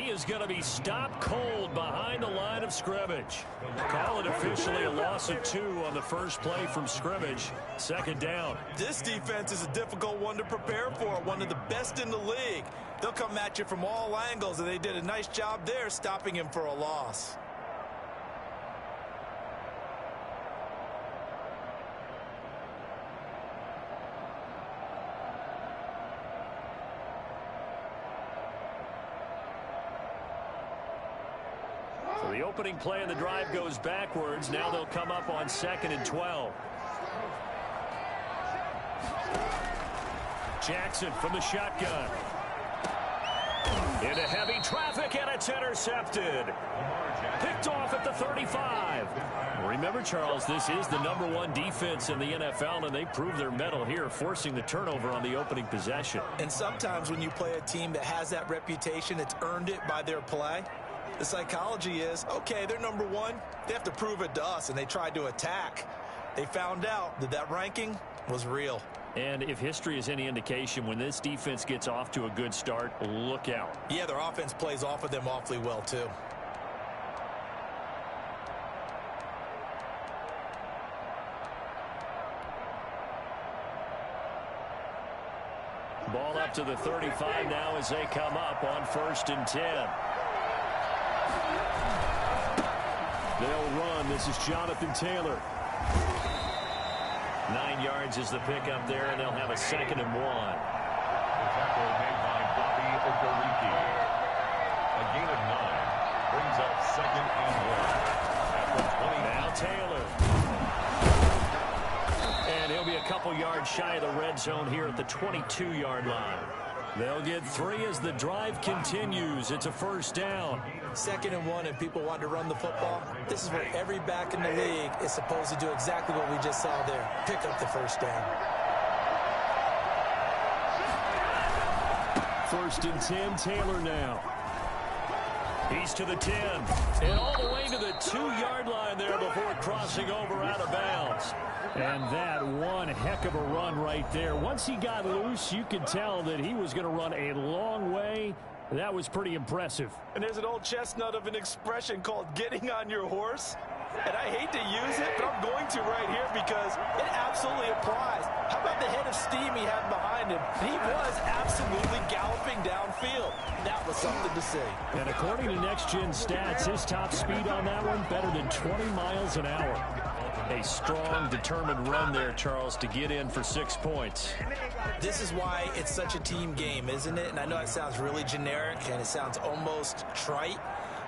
is going to be stopped cold behind the line of scrimmage. Call it officially a loss of 2 on the first play from scrimmage. Second down. This defense is a difficult one to prepare for, one of the best in the league. They'll come at you from all angles, and they did a nice job there stopping him for a loss. So the opening play of the drive goes backwards. Now they'll come up on 2nd and 12. Jackson from the shotgun. Into heavy traffic, and it's intercepted. Picked off at the 35. Remember, Charles, this is the #1 defense in the NFL, and they proved their mettle here, forcing the turnover on the opening possession. And sometimes when you play a team that has that reputation, it's earned it by their play. The psychology is, okay, they're #1. They have to prove it to us, and they tried to attack. They found out that that ranking was real. And if history is any indication, when this defense gets off to a good start, look out. Yeah, their offense plays off of them awfully well, too. Ball up to the 35 now as they come up on 1st and 10. They'll run. This is Jonathan Taylor. 9 yards is the pickup there, and they'll have a 2nd and 1. The tackle made by Bobby Okereke. A gain of 9 brings up 2nd and 1. At the 20. Now Taylor. And he'll be a couple yards shy of the red zone here at the 22-yard line. They'll get 3 as the drive continues. It's a 1st down. 2nd and 1, and people want to run the football. This is where every back in the league is supposed to do exactly what we just saw there. Pick up the 1st down. 1st and 10, Taylor now. He's to the 10. And all the way to the 2-yard line there before crossing over out of bounds. And that one heck of a run right there. Once he got loose, you could tell that he was going to run a long way. That was pretty impressive. And there's an old chestnut of an expression called getting on your horse. And I hate to use it, but I'm going to right here because it absolutely applies. How about the head of steam he had behind him? He was absolutely galloping downfield. That was something to see. And according to Next Gen Stats, his top speed on that one, better than 20 miles an hour. A strong, determined run there, Charles, to get in for 6 points. This is why it's such a team game, isn't it? And I know it sounds really generic and it sounds almost trite,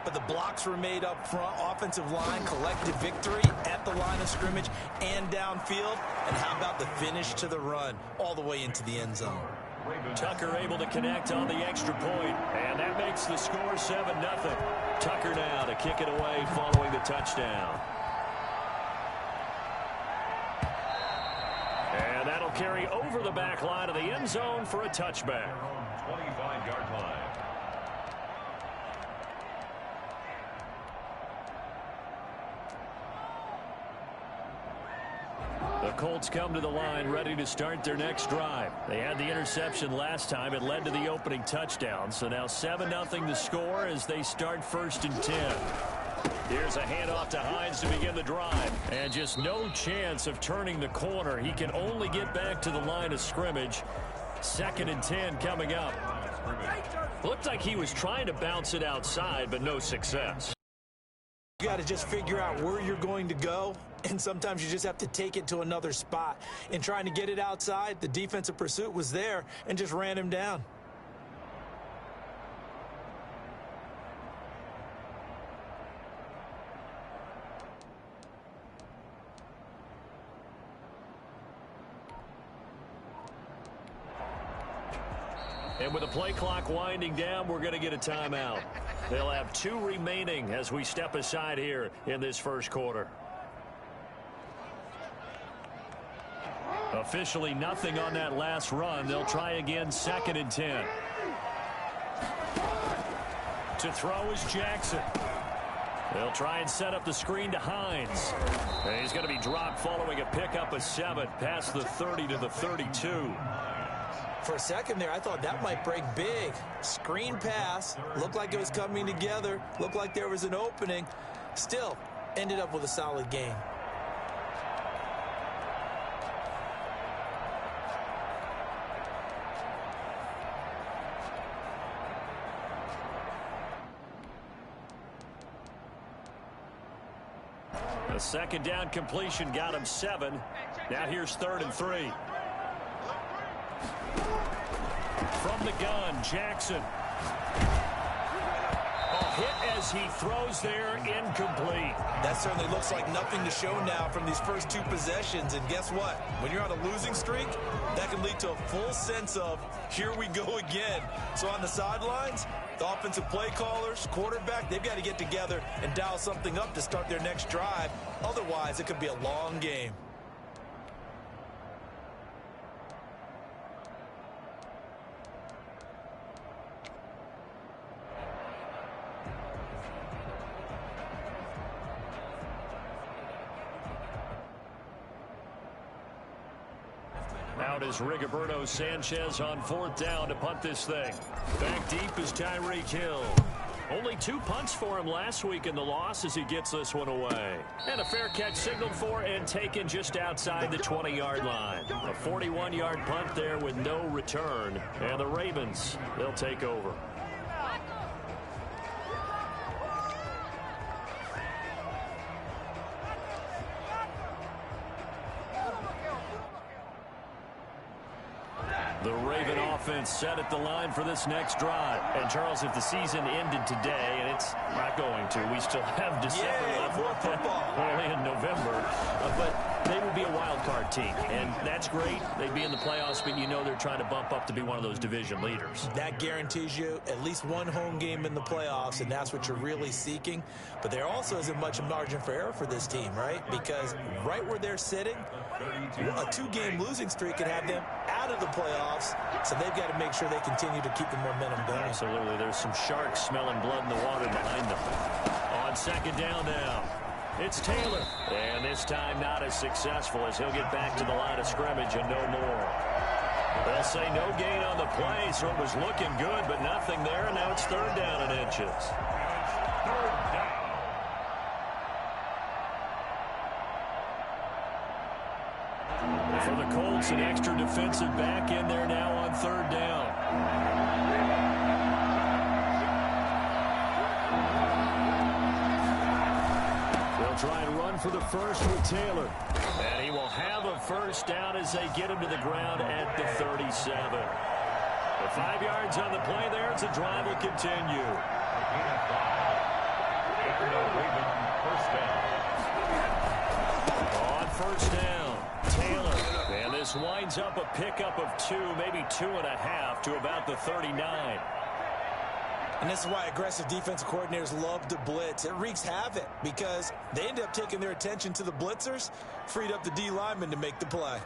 but the blocks were made up front, offensive line, collective victory at the line of scrimmage and downfield. And how about the finish to the run all the way into the end zone? Tucker able to connect on the extra point, and that makes the score 7-0. Tucker now to kick it away following the touchdown. And that'll carry over the back line of the end zone for a touchback. 25-yard line. The Colts come to the line ready to start their next drive. They had the interception last time. It led to the opening touchdown. So now 7-0 the score as they start 1st and 10. Here's a handoff to Hines to begin the drive. And just no chance of turning the corner. He can only get back to the line of scrimmage. 2nd and 10 coming up. Looked like he was trying to bounce it outside, but no success. You got to just figure out where you're going to go, and sometimes you just have to take it to another spot. In trying to get it outside, the defensive pursuit was there and just ran him down. And with the play clock winding down, we're going to get a timeout. They'll have 2 remaining as we step aside here in this first quarter. Officially nothing on that last run. They'll try again 2nd and 10. To throw is Jackson. They'll try and set up the screen to Hines. And he's going to be dropped following a pickup of 7 past the 30 to the 32. For a second there, I thought that might break big. Screen pass. Looked like it was coming together. Looked like there was an opening. Still, ended up with a solid game. A second down completion got him 7. Now here's 3rd and 3. From the gun, Jackson. Hit as he throws there, incomplete. That certainly looks like nothing to show now from these first 2 possessions. And guess what? When you're on a losing streak, that can lead to a full sense of, here we go again. So on the sidelines, the offensive play callers, quarterback, they've got to get together and dial something up to start their next drive. Otherwise, it could be a long game. Out is Rigoberto Sanchez on 4th down to punt this thing. Back deep is Tyreek Hill. Only 2 punts for him last week in the loss as he gets this one away. And a fair catch signaled for and taken just outside the 20-yard line. A 41-yard punt there with no return. And the Ravens, they'll take over. The Raven offense set at the line for this next drive. And, Charles, if the season ended today, and it's not going to, we still have December left. More football. Only in November. But they would be a wild card team. And that's great. They'd be in the playoffs, but you know they're trying to bump up to be one of those division leaders. That guarantees you at least one home game in the playoffs, and that's what you're really seeking. But there also isn't much margin for error for this team, right? Because right where they're sitting, a 2-game losing streak could have them out of the playoffs, so they've got to make sure they continue to keep the momentum going. Absolutely. There's some sharks smelling blood in the water behind them. On 2nd down now, it's Taylor. And this time not as successful as he'll get back to the line of scrimmage and no more. They'll say no gain on the play, so it was looking good, but nothing there, and now it's 3rd down and inches. For the Colts, an extra defensive back in there now on 3rd down. They'll try and run for the first with Taylor. And he will have a first down as they get him to the ground at the 37. With 5 yards on the play there, as the drive will continue. On 1st down, Taylor. And this winds up a pickup of 2, maybe 2.5 to about the 39. And this is why aggressive defensive coordinators love to blitz. It wreaks havoc because they end up taking their attention to the blitzers, freed up the D lineman to make the play.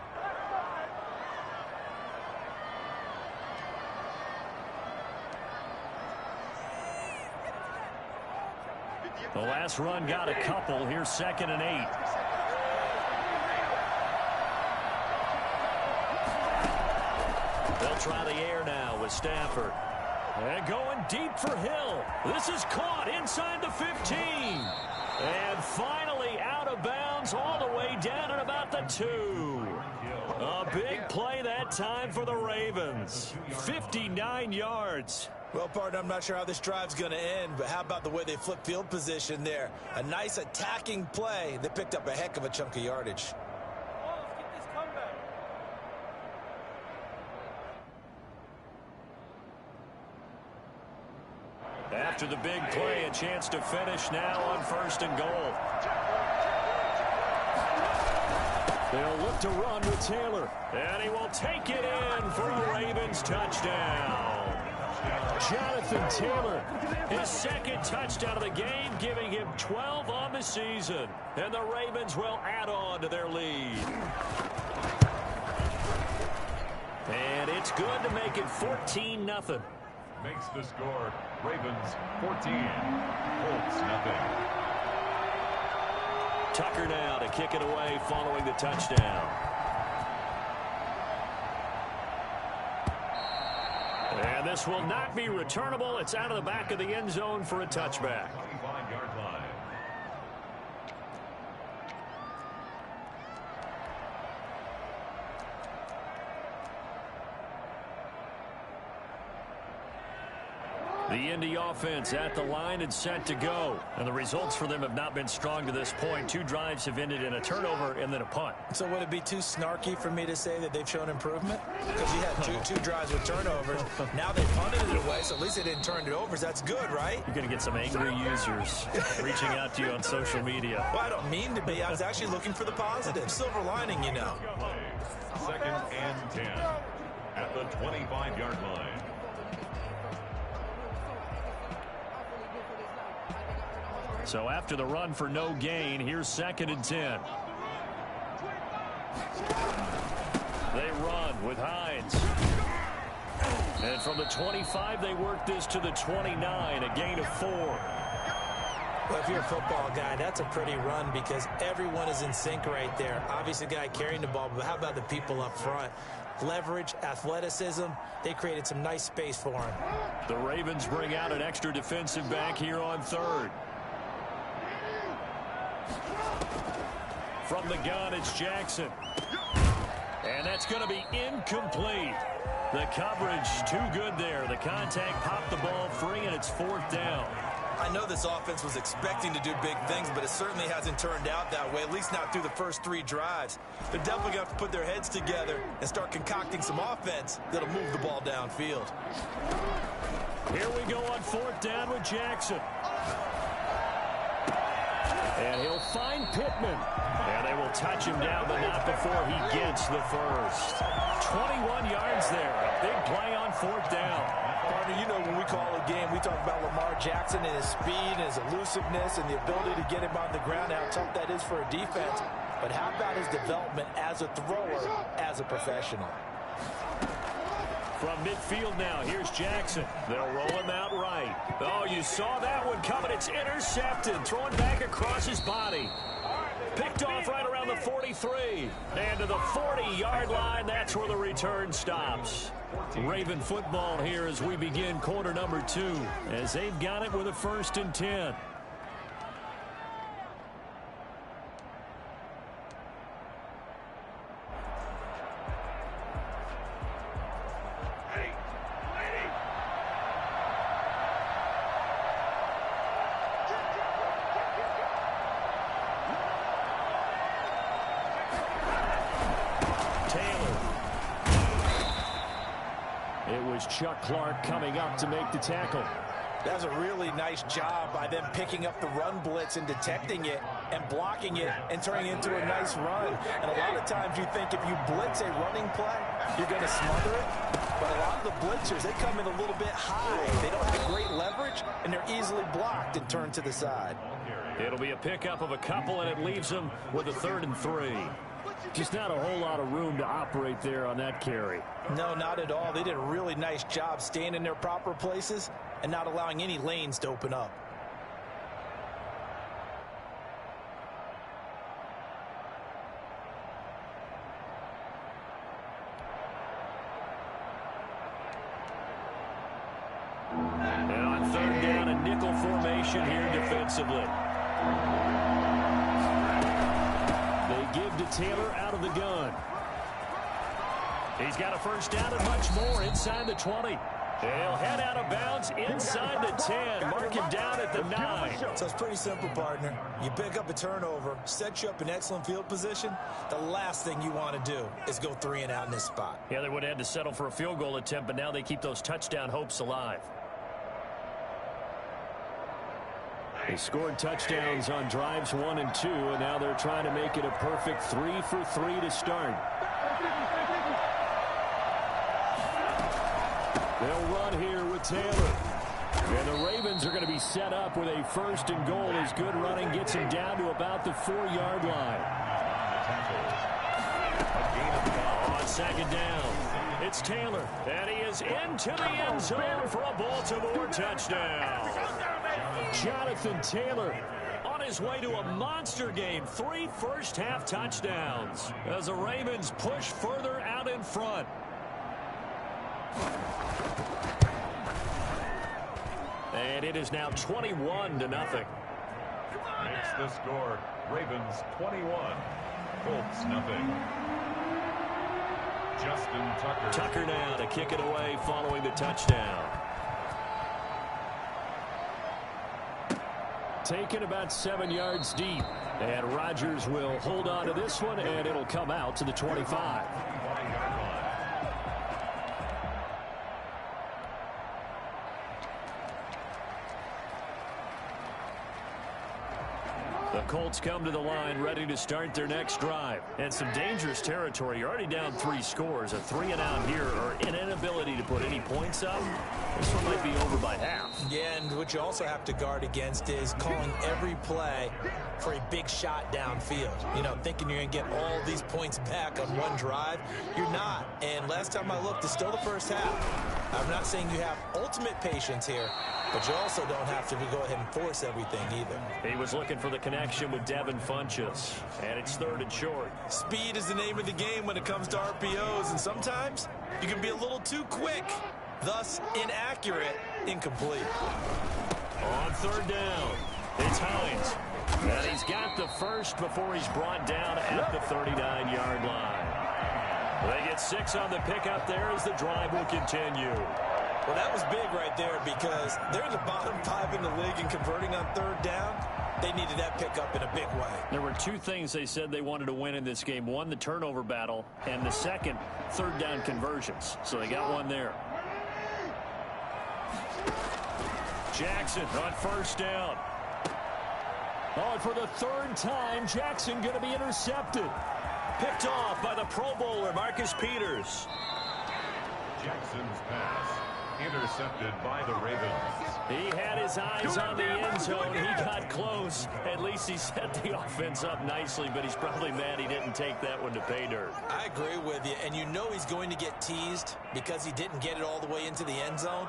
The last run got a couple. Here's 2nd and 8. They'll try the air now with Stafford. And going deep for Hill. This is caught inside the 15. And finally out of bounds all the way down at about the 2. A big play that time for the Ravens. 59 yards. Well, partner, I'm not sure how this drive's going to end, but how about the way they flip field position there? A nice attacking play that picked up a heck of a chunk of yardage. After the big play, a chance to finish now on 1st and goal. They'll look to run with Taylor. And he will take it in for a Ravens touchdown. Jonathan Taylor, his 2nd touchdown of the game, giving him 12 on the season. And the Ravens will add on to their lead. And it's good to make it 14-0. Makes the score Ravens 14, Colts nothing. Tucker now to kick it away following the touchdown. And this will not be returnable. It's out of the back of the end zone for a touchback. 25-yard line. The Indy offense at the line and set to go. And the results for them have not been strong to this point. 2 drives have ended in a turnover and then a punt. So would it be too snarky for me to say that they've shown improvement? Because you had two drives with turnovers. Now they punted it away, so at least they didn't turn it over. So that's good, right? You're going to get some angry users reaching out to you on social media. Well, I don't mean to be. I was actually looking for the positive. Silver lining, you know. 2nd and 10 at the 25-yard line. So after the run for no gain, here's 2nd and 10. They run with Hines. And from the 25, they work this to the 29, a gain of 4. Well, if you're a football guy, that's a pretty run because everyone is in sync right there. Obviously, the guy carrying the ball, but how about the people up front? Leverage, athleticism, they created some nice space for him. The Ravens bring out an extra defensive back here on 3rd. From the gun, it's Jackson. And that's going to be incomplete. The coverage too good there. The contact popped the ball free, and it's 4th down. I know this offense was expecting to do big things, but it certainly hasn't turned out that way, at least not through the first 3 drives. They're definitely going to have to put their heads together and start concocting some offense that'll move the ball downfield. Here we go on 4th down with Jackson. And he'll find Pittman. And they will touch him down, but not before he gets the first. 21 yards there. A big play on 4th down. Partner, you know when we call a game, we talk about Lamar Jackson and his speed and his elusiveness and the ability to get him on the ground, how tough that is for a defense. But how about his development as a thrower, as a professional? From midfield now, here's Jackson. They'll roll him out right. Oh, you saw that one coming. It's intercepted. Throwing back across his body. Picked off right around the 43. And to the 40-yard line, that's where the return stops. Raven football here as we begin quarter number 2, as they've got it with a 1st and 10. Chuck Clark coming up to make the tackle. That was a really nice job by them picking up the run blitz and detecting it and blocking it and turning it into a nice run. And a lot of times you think if you blitz a running play, you're going to smother it. But a lot of the blitzers, they come in a little bit high. They don't have great leverage, and they're easily blocked and turned to the side. It'll be a pickup of a couple, and it leaves them with a 3rd and 3. Just not a whole lot of room to operate there on that carry. No, not at all. They did a really nice job staying in their proper places and not allowing any lanes to open up. And on 3rd down, a nickel formation here defensively. They give to Taylor out of the gun. He's got a 1st down and much more inside the 20. He'll head out of bounds inside the 10. Mark him down at the 9. So it's pretty simple, partner. You pick up a turnover, set you up in excellent field position. The last thing you want to do is go 3 and out in this spot. Yeah, they would have had to settle for a field goal attempt, but now they keep those touchdown hopes alive. They scored touchdowns on drives 1 and 2, and now they're trying to make it a perfect 3 for 3 to start. They'll run here with Taylor. And the Ravens are going to be set up with a 1st and goal as good running gets him down to about the 4-yard line. On 2nd down, it's Taylor. And he is into the end zone for a Baltimore touchdown. Jonathan Taylor on his way to a monster game. 3 first-half touchdowns as the Ravens push further out in front. And it is now 21-0. Makes the score. Ravens 21, Colts nothing. Justin Tucker. Tucker now to kick it away following the touchdown. Taken about 7 yards deep. And Rodgers will hold on to this one, and it'll come out to the 25. The Colts come to the line ready to start their next drive. And some dangerous territory. You're already down 3 scores. A 3-and-out here or an inability to put any points up. This one might be over by half. Yeah, and what you also have to guard against is calling every play for a big shot downfield. You know, thinking you're going to get all these points back on one drive. You're not. And last time I looked, it's still the first half. I'm not saying you have ultimate patience here, but you also don't have to go ahead and force everything either. He was looking for the connection with Devin Funchess, and it's 3rd and short. Speed is the name of the game when it comes to RPOs, and sometimes you can be a little too quick, thus inaccurate, incomplete. On 3rd down, it's Hines. And he's got the first before he's brought down at the 39-yard line. They get 6 on the pickup there as the drive will continue. Well, that was big right there because they're in the bottom 5 in the league and converting on 3rd down. They needed that pickup in a big way. There were 2 things they said they wanted to win in this game. One, the turnover battle, and the second, 3rd down conversions. So they got one there. Jackson on 1st down. Oh, and for the 3rd time, Jackson going to be intercepted. Picked off by the Pro Bowler, Marcus Peters. Jackson's pass intercepted by the Ravens. He had his eyes on the end zone. He got close. At least he set the offense up nicely, but he's probably mad he didn't take that one to pay dirt. I agree with you, and you know he's going to get teased because he didn't get it all the way into the end zone.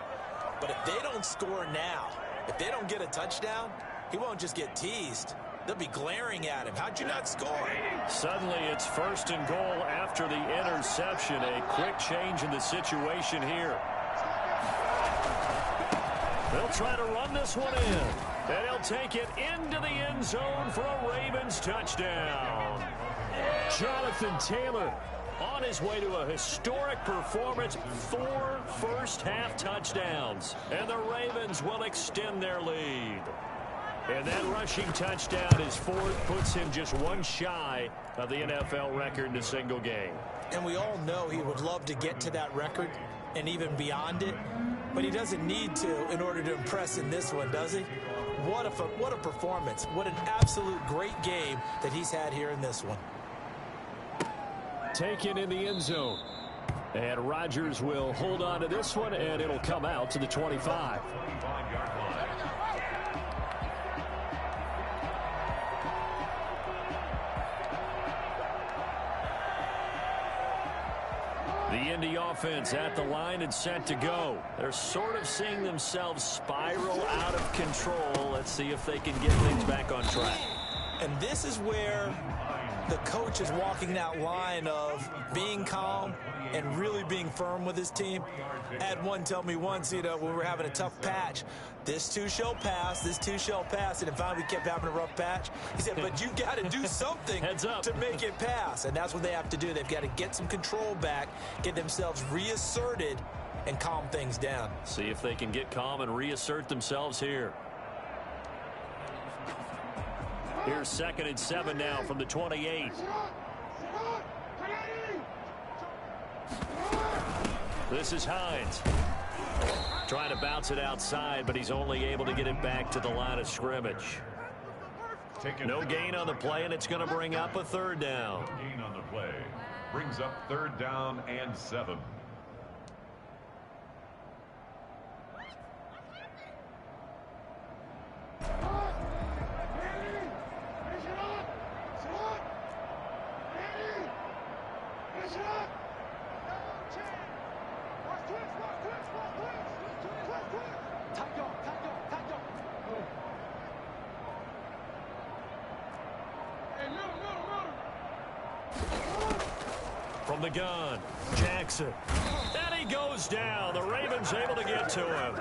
But if they don't score now, if they don't get a touchdown, he won't just get teased. They'll be glaring at him. How'd you not score? Suddenly it's 1st and goal after the interception. A quick change in the situation here. They'll try to run this one in. And he'll take it into the end zone for a Ravens touchdown. Jonathan Taylor on his way to a historic performance. 4 first-half touchdowns. And the Ravens will extend their lead. And that rushing touchdown is 4th, puts him just 1 shy of the NFL record in a single game. And we all know he would love to get to that record and even beyond it, but he doesn't need to in order to impress in this one, does he? What a performance. What an absolute great game that he's had here in this one. Taken in the end zone. And Rodgers will hold on to this one, and it'll come out to the 25. 25-yard line. The Indy offense at the line and set to go. They're sort of seeing themselves spiral out of control. Let's see if they can get things back on track. And this is where the coach is walking that line of being calm and really being firm with his team. I had one tell me once, you know, when we were having a tough patch, this too shall pass, this too shall pass. And finally we kept having a rough patch. He said, but you got to do something to make it pass. And that's what they have to do. They've got to get some control back, get themselves reasserted, and calm things down. See if they can get calm and reassert themselves here. Here's 2nd and 7 now from the 28. This is Hines. Trying to bounce it outside, but he's only able to get it back to the line of scrimmage. No gain on the play, and it's going to bring up a 3rd down. No gain on the play. Brings up 3rd down and 7. From the gun, Jackson. And he goes down. The Ravens able to get to him.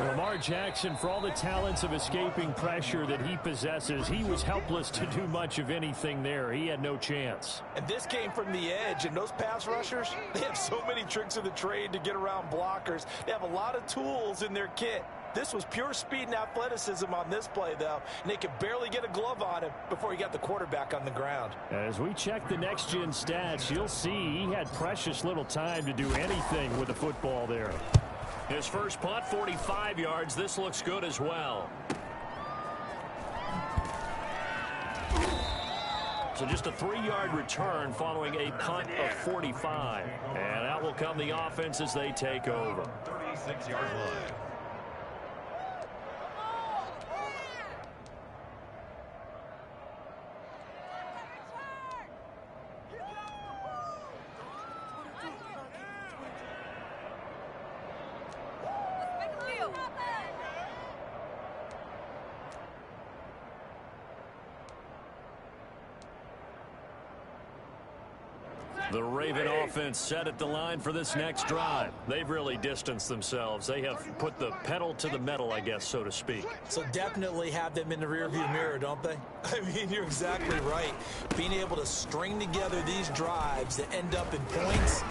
Lamar Jackson, for all the talents of escaping pressure that he possesses, he was helpless to do much of anything there. He had no chance. And this came from the edge, and those pass rushers, they have so many tricks of the trade to get around blockers. They have a lot of tools in their kit. This was pure speed and athleticism on this play, though, and they could barely get a glove on him before he got the quarterback on the ground. As we check the next-gen stats, you'll see he had precious little time to do anything with the football there. His first punt, 45 yards. This looks good as well. So just a 3-yard return following a punt of 45. And out will come the offense as they take over. 36-yard line. The Raven offense set at the line for this next drive. They've really distanced themselves. They have put the pedal to the metal, I guess, so to speak. So definitely have them in the rearview mirror, don't they? I mean, you're exactly right. Being able to string together these drives that end up in points,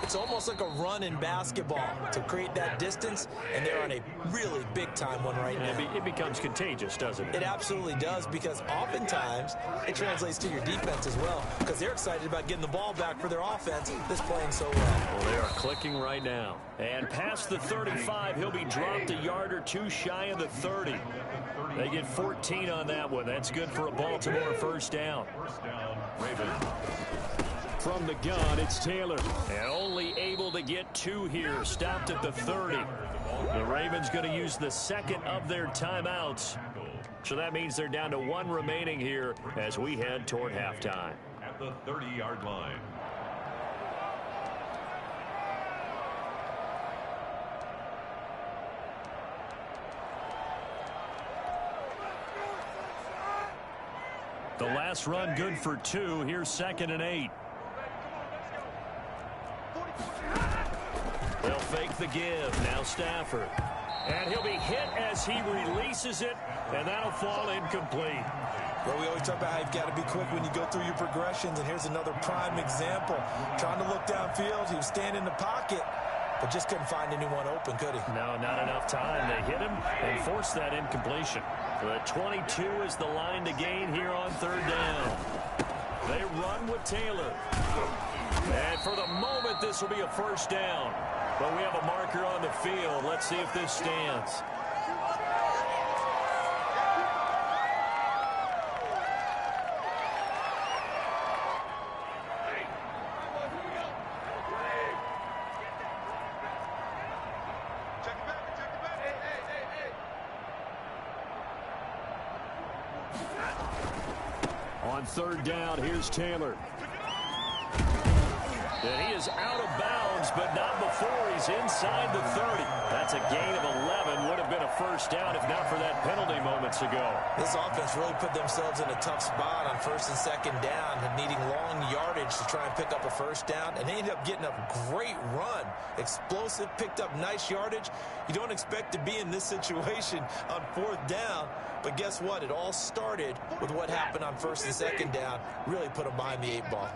it's almost like a run in basketball to create that distance, and they're on a really big-time one right now. It becomes contagious, doesn't it? It absolutely does, because oftentimes it translates to your defense as well, because they're excited about getting the ball back for their offense that's playing so well. Well, they are clicking right now. And past the 35, he'll be dropped a yard or two shy of the 30. They get 14 on that one. That's good for a Baltimore first down. First down, Ravens. From the gun, it's Taylor. And only able to get 2 here. Stopped at the 30. The Ravens going to use the second of their timeouts. So that means they're down to 1 remaining here as we head toward halftime. At the 30-yard line. The last run good for 2. Here's 2nd and 8. They'll fake the give. Now Stafford. And he'll be hit as he releases it, and that'll fall incomplete. Well, we always talk about how you've got to be quick when you go through your progressions, and here's another prime example. Trying to look downfield, he was standing in the pocket, but just couldn't find anyone open, could he? No, not enough time. They hit him and forced that incompletion. The 22 is the line to gain here on 3rd down. They run with Taylor. And for the moment, this will be a first down. But we have a marker on the field. Let's see if this stands. On 3rd down, here's Taylor. And he is out of bounds, but not before he's inside the 30. That's a gain of 11. Would have been a first down if not for that penalty moments ago. This offense really put themselves in a tough spot on 1st and 2nd down and needing long yardage to try and pick up a first down. And they ended up getting a great run. Explosive, picked up nice yardage. You don't expect to be in this situation on 4th down. But guess what? It all started with what happened on 1st and 2nd down. Really put them behind the 8 ball.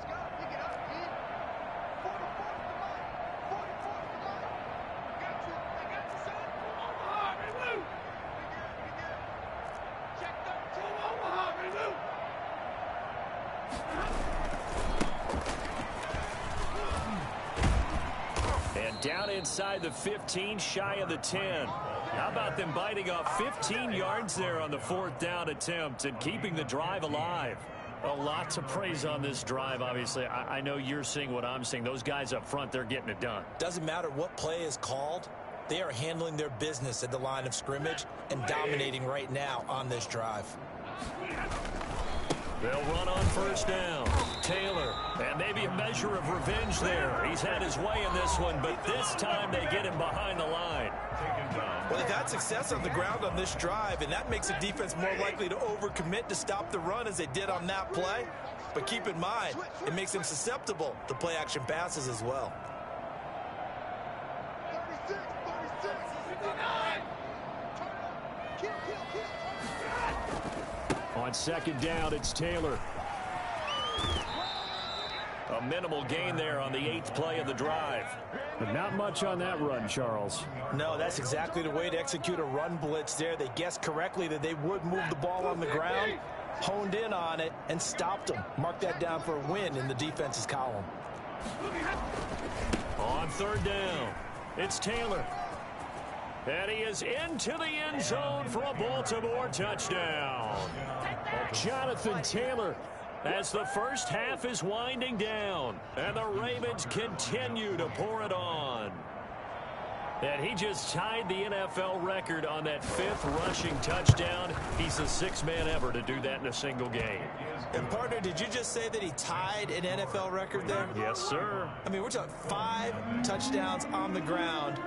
Down inside the 15, shy of the 10. How about them biting off 15 yards there on the 4th down attempt and keeping the drive alive? A lot to praise on this drive, obviously. I know you're seeing what I'm seeing. Those guys up front, they're getting it done. Doesn't matter what play is called. They are handling their business at the line of scrimmage and dominating right now on this drive. They'll run on 1st down. Taylor, and maybe a measure of revenge there. He's had his way in this one, but this time they get him behind the line. Well, they've had success on the ground on this drive, and that makes the defense more likely to overcommit to stop the run as they did on that play. But keep in mind, it makes them susceptible to play-action passes as well. On second down, it's Taylor. A minimal gain there on the 8th play of the drive. But not much on that run, Charles. No, that's exactly the way to execute a run blitz there. They guessed correctly that they would move the ball on the ground, honed in on it, and stopped them. Mark that down for a win in the defense's column. On third down, it's Taylor. And he is into the end zone for a Baltimore touchdown. Jonathan Taylor, as the first half is winding down, and the Ravens continue to pour it on. And he just tied the NFL record on that 5th rushing touchdown. He's the 6th man ever to do that in a single game. And, partner, did you just say that he tied an NFL record there? Yes, sir. I mean, we're talking 5 touchdowns on the ground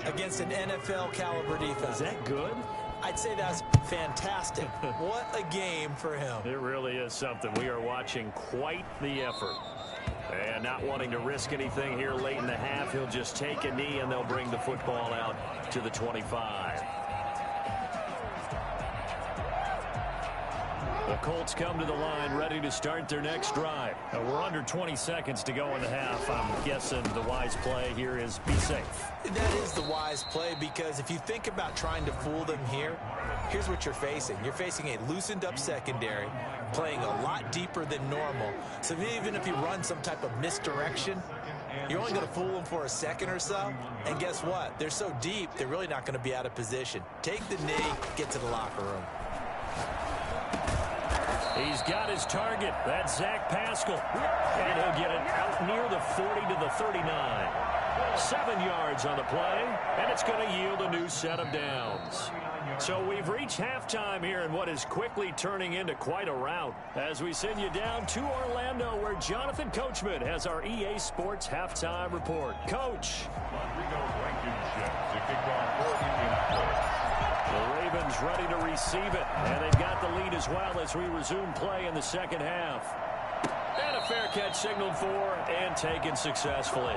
against an NFL caliber defense. Is that good? I'd say that's fantastic. What a game for him. It really is something. We are watching quite the effort. And not wanting to risk anything here late in the half, he'll just take a knee and they'll bring the football out to the 25. The Colts come to the line ready to start their next drive. We're under 20 seconds to go in the half. I'm guessing the wise play here is be safe. That is the wise play, because if you think about trying to fool them here, here's what you're facing. You're facing a loosened up secondary, playing a lot deeper than normal. So even if you run some type of misdirection, you're only going to fool them for a second or so. And guess what? They're so deep, they're really not going to be out of position. Take the knee, get to the locker room. He's got his target. That's Zach Pascal. And he'll get it out near the 40 to the 39. 7 yards on the play, and it's going to yield a new set of downs. So we've reached halftime here in what is quickly turning into quite a rout as we send you down to Orlando, where Jonathan Coachman has our EA Sports halftime report. Coach. The Ravens ready to receive it, and they've got the lead as well as we resume play in the second half. And a fair catch signaled for and taken successfully.